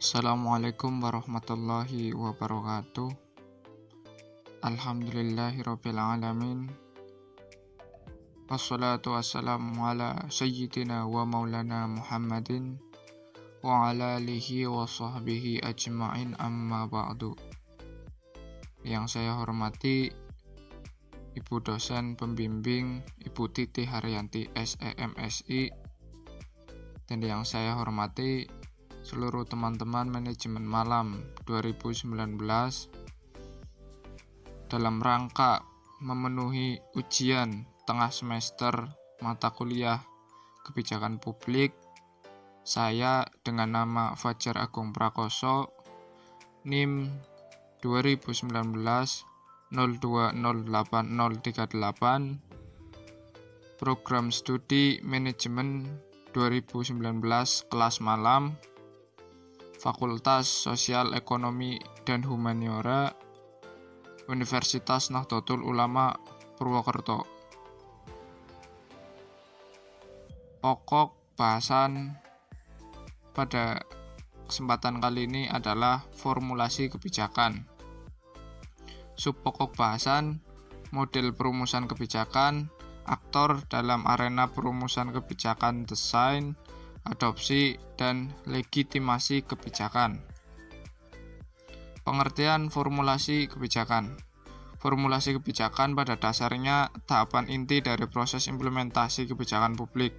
Assalamualaikum warahmatullahi wabarakatuh. Alhamdulillahirabbil alamin. Wassalatu wassalamu ala sayyidina wa maulana Muhammadin wa ala alihi wa sahbihi ajma'in, amma ba'du. Yang saya hormati Ibu dosen pembimbing Ibu Titi Haryanti SEMSI, dan yang saya hormati seluruh teman-teman manajemen malam 2019 dalam rangka memenuhi ujian tengah semester mata kuliah kebijakan publik. Saya dengan nama Fajar Agung Prakoso, NIM 2019 02080038, program studi manajemen 2019 kelas malam, Fakultas Sosial Ekonomi dan Humaniora, Universitas Nahdlatul Ulama Purwokerto. Pokok bahasan pada kesempatan kali ini adalah formulasi kebijakan. Subpokok bahasan: model perumusan kebijakan, aktor dalam arena perumusan kebijakan, desain, adopsi, dan legitimasi kebijakan. Pengertian formulasi kebijakan. Formulasi kebijakan pada dasarnya tahapan inti dari proses implementasi kebijakan publik.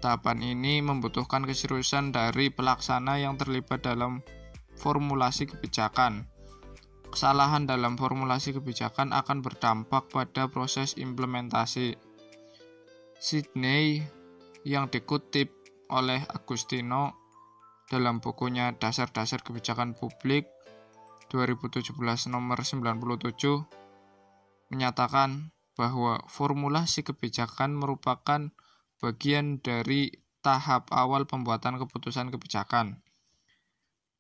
Tahapan ini membutuhkan keseriusan dari pelaksana yang terlibat dalam formulasi kebijakan. Kesalahan dalam formulasi kebijakan akan berdampak pada proses implementasi. Sidney yang dikutip oleh Agustino dalam bukunya Dasar-Dasar Kebijakan Publik 2017 nomor 97 menyatakan bahwa formulasi kebijakan merupakan bagian dari tahap awal pembuatan keputusan kebijakan.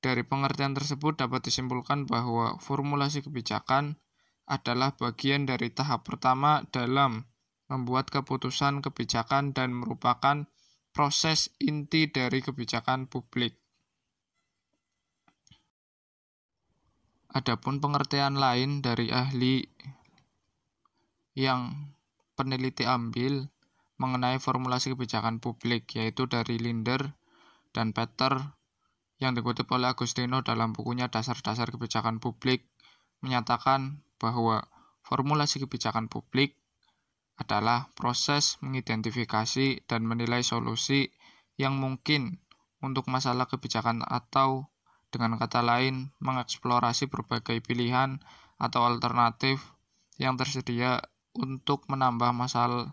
Dari pengertian tersebut dapat disimpulkan bahwa formulasi kebijakan adalah bagian dari tahap pertama dalam membuat keputusan kebijakan dan merupakan proses inti dari kebijakan publik. Adapun pengertian lain dari ahli yang peneliti ambil mengenai formulasi kebijakan publik, yaitu dari Linder dan Peter yang dikutip oleh Agustino dalam bukunya Dasar-Dasar Kebijakan Publik, menyatakan bahwa formulasi kebijakan publik adalah proses mengidentifikasi dan menilai solusi yang mungkin untuk masalah kebijakan, atau dengan kata lain mengeksplorasi berbagai pilihan atau alternatif yang tersedia untuk menambah masalah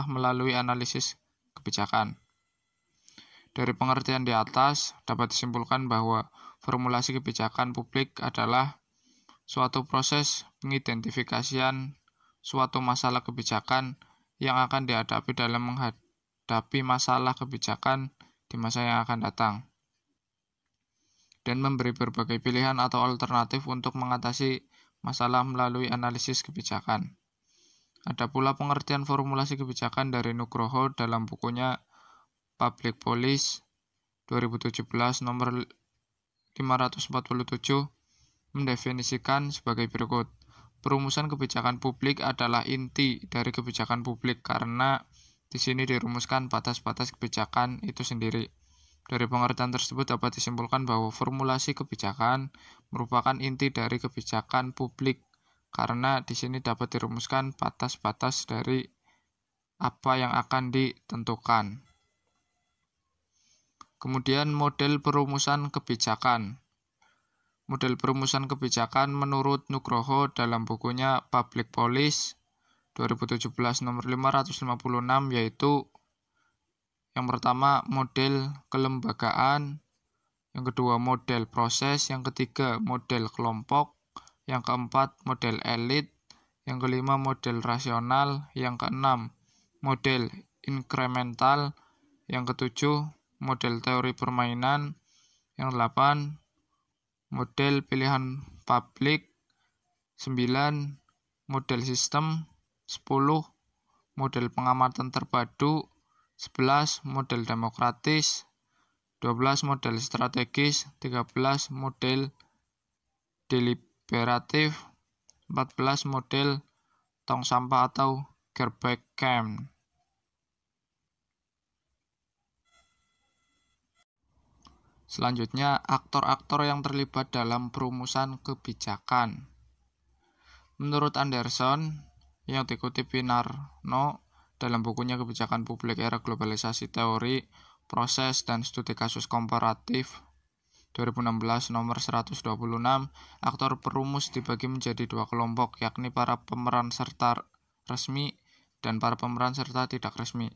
melalui analisis kebijakan. Dari pengertian di atas dapat disimpulkan bahwa formulasi kebijakan publik adalah suatu proses pengidentifikasian suatu masalah kebijakan yang akan dihadapi dalam menghadapi masalah kebijakan di masa yang akan datang, dan memberi berbagai pilihan atau alternatif untuk mengatasi masalah melalui analisis kebijakan. Ada pula pengertian formulasi kebijakan dari Nugroho dalam bukunya Public Policy 2017 nomor 547 mendefinisikan sebagai berikut. Perumusan kebijakan publik adalah inti dari kebijakan publik karena di sini dirumuskan batas-batas kebijakan itu sendiri. Dari pengertian tersebut dapat disimpulkan bahwa formulasi kebijakan merupakan inti dari kebijakan publik karena di sini dapat dirumuskan batas-batas dari apa yang akan ditentukan. Kemudian model perumusan kebijakan. Model perumusan kebijakan menurut Nugroho dalam bukunya Public Policy 2017 nomor 556 yaitu: yang pertama, model kelembagaan; yang kedua, model proses; yang ketiga, model kelompok; yang keempat, model elit; yang kelima, model rasional; yang keenam, model inkremental; yang ketujuh, model teori permainan; yang delapan, model pilihan publik; 9, model sistem; 10, model pengamatan terpadu; 11, model demokratis; 12 model strategis, 13 model deliberatif, 14 model tong sampah atau garbage can. Selanjutnya, aktor-aktor yang terlibat dalam perumusan kebijakan. Menurut Anderson, yang dikutip Pinarno dalam bukunya Kebijakan Publik Era Globalisasi Teori, Proses, dan Studi Kasus Komparatif 2016 nomor 126, aktor perumus dibagi menjadi dua kelompok, yakni para pemeran serta resmi dan para pemeran serta tidak resmi.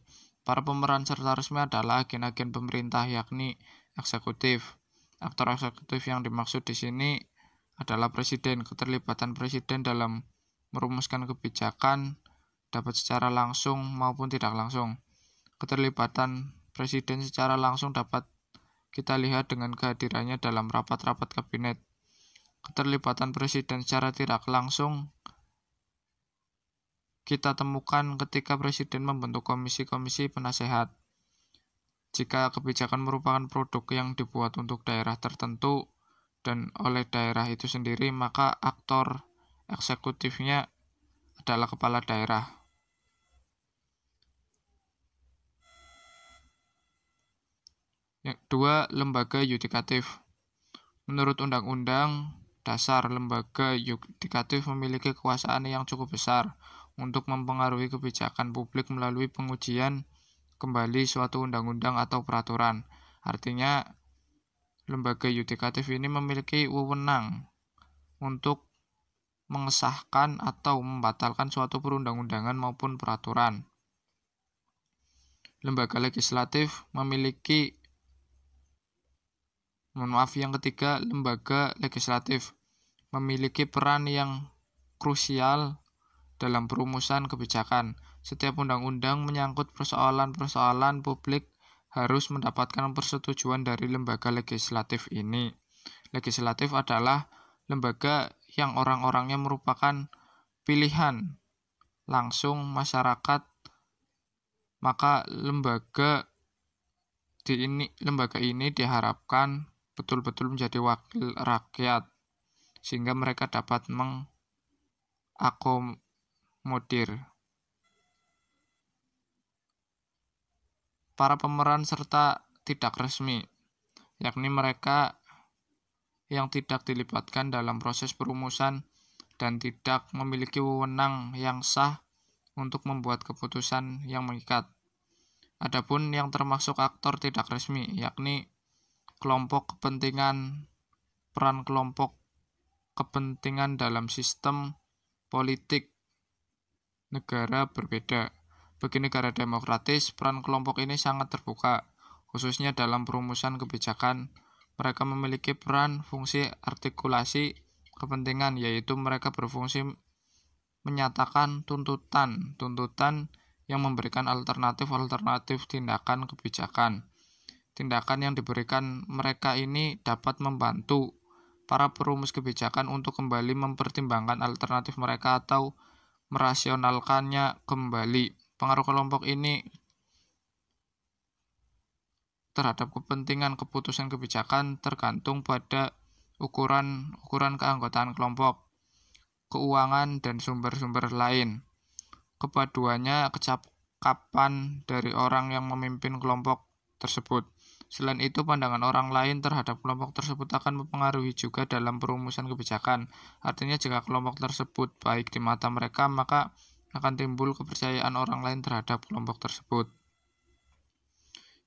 Para pemeran serta resmi adalah agen-agen pemerintah, yakni eksekutif. Aktor eksekutif yang dimaksud di sini adalah presiden. Keterlibatan presiden dalam merumuskan kebijakan dapat secara langsung maupun tidak langsung. Keterlibatan presiden secara langsung dapat kita lihat dengan kehadirannya dalam rapat-rapat kabinet. Keterlibatan presiden secara tidak langsung kita temukan ketika presiden membentuk komisi-komisi penasehat. Jika kebijakan merupakan produk yang dibuat untuk daerah tertentu dan oleh daerah itu sendiri, maka aktor eksekutifnya adalah kepala daerah. Yang kedua, lembaga yudikatif. Menurut Undang-Undang Dasar, lembaga yudikatif memiliki kekuasaan yang cukup besar untuk mempengaruhi kebijakan publik melalui pengujian kembali suatu undang-undang atau peraturan. Artinya, lembaga yudikatif ini memiliki wewenang untuk mengesahkan atau membatalkan suatu perundang-undangan maupun peraturan. Lembaga legislatif memiliki lembaga legislatif memiliki peran yang krusial dalam perumusan kebijakan. Setiap undang-undang menyangkut persoalan-persoalan publik harus mendapatkan persetujuan dari lembaga legislatif ini. Legislatif adalah lembaga yang orang-orangnya merupakan pilihan langsung masyarakat, maka lembaga ini diharapkan betul-betul menjadi wakil rakyat, sehingga mereka dapat mengakomodir. Para pemeran serta tidak resmi, yakni mereka yang tidak dilibatkan dalam proses perumusan dan tidak memiliki wewenang yang sah untuk membuat keputusan yang mengikat. Adapun yang termasuk aktor tidak resmi, yakni kelompok kepentingan, peran kelompok kepentingan dalam sistem politik negara berbeda. Bagi negara demokratis, peran kelompok ini sangat terbuka, khususnya dalam perumusan kebijakan. Mereka memiliki peran fungsi artikulasi kepentingan, yaitu mereka berfungsi menyatakan tuntutan yang memberikan alternatif tindakan kebijakan. Tindakan yang diberikan mereka ini dapat membantu para perumus kebijakan untuk kembali mempertimbangkan alternatif mereka atau merasionalkannya kembali. Pengaruh kelompok ini terhadap kepentingan keputusan kebijakan tergantung pada ukuran keanggotaan kelompok, keuangan, dan sumber-sumber lain. Kepaduannya kecakapan dari orang yang memimpin kelompok tersebut. Selain itu, pandangan orang lain terhadap kelompok tersebut akan mempengaruhi juga dalam perumusan kebijakan. Artinya, jika kelompok tersebut baik di mata mereka, maka akan timbul kepercayaan orang lain terhadap kelompok tersebut.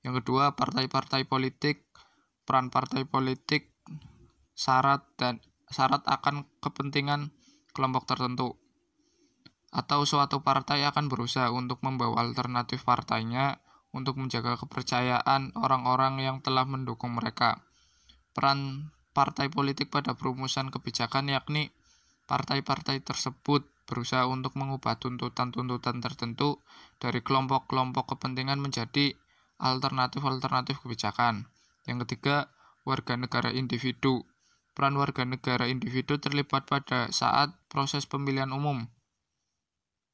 Yang kedua, partai-partai politik. Peran partai politik syarat akan kepentingan kelompok tertentu, atau suatu partai akan berusaha untuk membawa alternatif partainya untuk menjaga kepercayaan orang-orang yang telah mendukung mereka. Peran partai politik pada perumusan kebijakan, yakni partai-partai tersebut berusaha untuk mengubah tuntutan-tuntutan tertentu dari kelompok-kelompok kepentingan menjadi alternatif-alternatif kebijakan. Yang ketiga, warga negara individu. Peran warga negara individu terlibat pada saat proses pemilihan umum.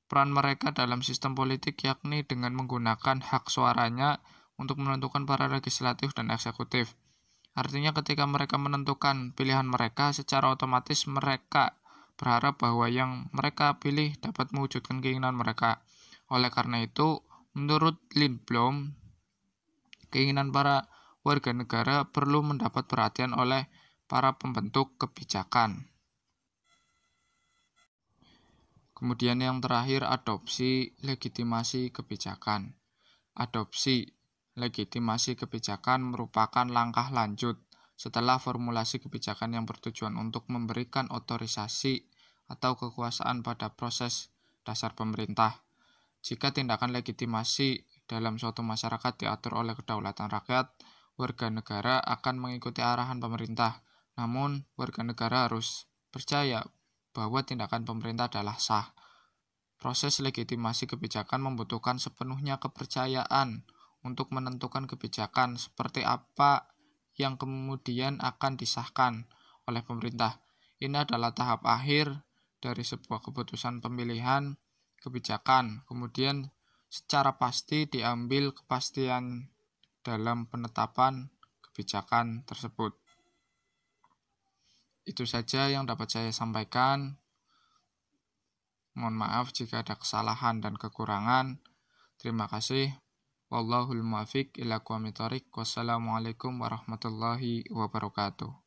Peran mereka dalam sistem politik yakni dengan menggunakan hak suaranya untuk menentukan para legislatif dan eksekutif. Artinya ketika mereka menentukan pilihan mereka, secara otomatis mereka berharap bahwa yang mereka pilih dapat mewujudkan keinginan mereka. Oleh karena itu, menurut Lindblom, keinginan para warga negara perlu mendapat perhatian oleh para pembentuk kebijakan. Kemudian yang terakhir, adopsi legitimasi kebijakan. Adopsi legitimasi kebijakan merupakan langkah lanjut setelah formulasi kebijakan yang bertujuan untuk memberikan otorisasi atau kekuasaan pada proses dasar pemerintah. Jika tindakan legitimasi dalam suatu masyarakat diatur oleh kedaulatan rakyat, warga negara akan mengikuti arahan pemerintah. Namun, warga negara harus percaya bahwa tindakan pemerintah adalah sah. Proses legitimasi kebijakan membutuhkan sepenuhnya kepercayaan untuk menentukan kebijakan seperti apa yang kemudian akan disahkan oleh pemerintah. Ini adalah tahap akhir dari sebuah keputusan pemilihan kebijakan. Kemudian secara pasti diambil kepastian dalam penetapan kebijakan tersebut. Itu saja yang dapat saya sampaikan. Mohon maaf jika ada kesalahan dan kekurangan. Terima kasih. Wallahul muwaffiq ila aqwamit thoriq. Wassalamualaikum warahmatullahi wabarakatuh.